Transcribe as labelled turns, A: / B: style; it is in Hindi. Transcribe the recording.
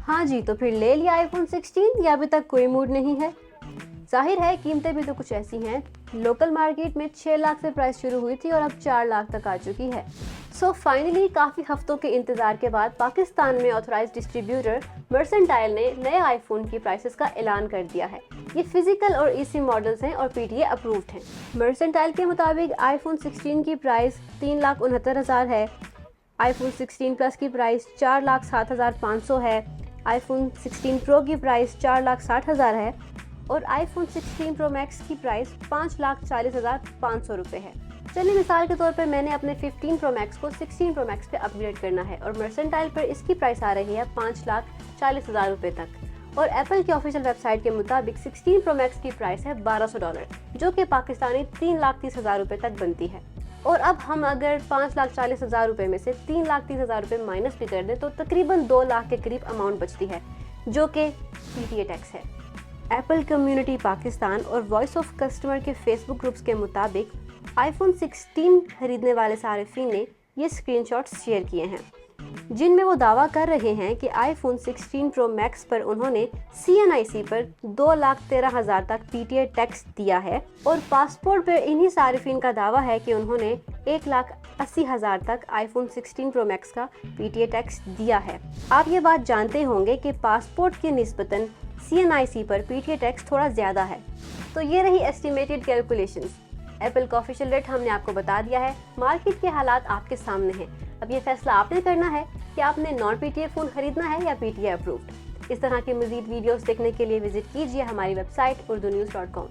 A: हाँ जी, तो फिर ले लिया आईफोन 16 या अभी तक कोई मूड नहीं है? जाहिर है कीमतें भी तो कुछ ऐसी हैं। लोकल मार्केट में 6 लाख से प्राइस शुरू हुई थी और अब 4 लाख तक आ चुकी है। सो फाइनली काफ़ी हफ्तों के इंतज़ार के बाद पाकिस्तान में ऑथराइज्ड डिस्ट्रीब्यूटर मर्सेंटाइल ने नए आईफोन की प्राइसेस का ऐलान कर दिया है। ये फिजिकल और ईसी मॉडल्स हैं और पीटीए अप्रूव्ड हैं। मर्सेंटाइल के मुताबिक आईफोन 16 की प्राइस 3,69,000 है, आईफोन 16 प्लस की प्राइस 4,07,500 है, आईफोन 16 प्रो की प्राइस 4,60,000 है और आईफोन 16 प्रो मैक्स की प्राइस 5,40,500 रुपये है। चलिए मिसाल के तौर पर मैंने अपने 15 प्रो मैक्स को 16 प्रो मैक्स पे अपग्रेड करना है और मर्सेंटाइल पर इसकी प्राइस आ रही है 5,40,000 रुपये तक और एप्पल की ऑफिशियल वेबसाइट के मुताबिक 16 प्रो मैक्स की प्राइस है $1,200 जो कि पाकिस्तानी 3,30,000 रुपये तक बनती है। और अब हम अगर 5,40,000 रुपये में से 3,30,000 रुपये माइनस भी कर दें तो तकरीबन 2 लाख के करीब अमाउंट बचती है जो कि पीटीए टैक्स है। एप्पल कम्युनिटी पाकिस्तान और वॉइस ऑफ कस्टमर के फेसबुक ग्रुप्स के मुताबिक आईफोन 16 खरीदने वाले सारिफिन ने ये स्क्रीनशॉट्स शेयर किए हैं जिनमें वो दावा कर रहे हैं कि आईफोन 16 प्रो मैक्स पर उन्होंने CNIC पर 2,13,000 तक पीटीए टैक्स दिया है और पासपोर्ट पर इन्हीं सारिफिन का दावा है कि उन्होंने 1,80,000 तक आईफोन 16 प्रो मैक्स का पीटीए टैक्स दिया है। आप ये बात जानते होंगे कि पासपोर्ट के निस्बतन CNIC पर पीटीए टैक्स थोड़ा ज़्यादा है। तो ये रही एस्टिमेटेड कैलकुलेशंस। एप्पल का ऑफिशियल रेट हमने आपको बता दिया है, मार्केट के हालात आपके सामने हैं। अब ये फैसला आपने करना है कि आपने नॉन पीटीए फ़ोन खरीदना है या पीटीए अप्रूव्ड। इस तरह के मज़ीद वीडियोस देखने के लिए विजिट कीजिए हमारी वेबसाइट urdunews.com।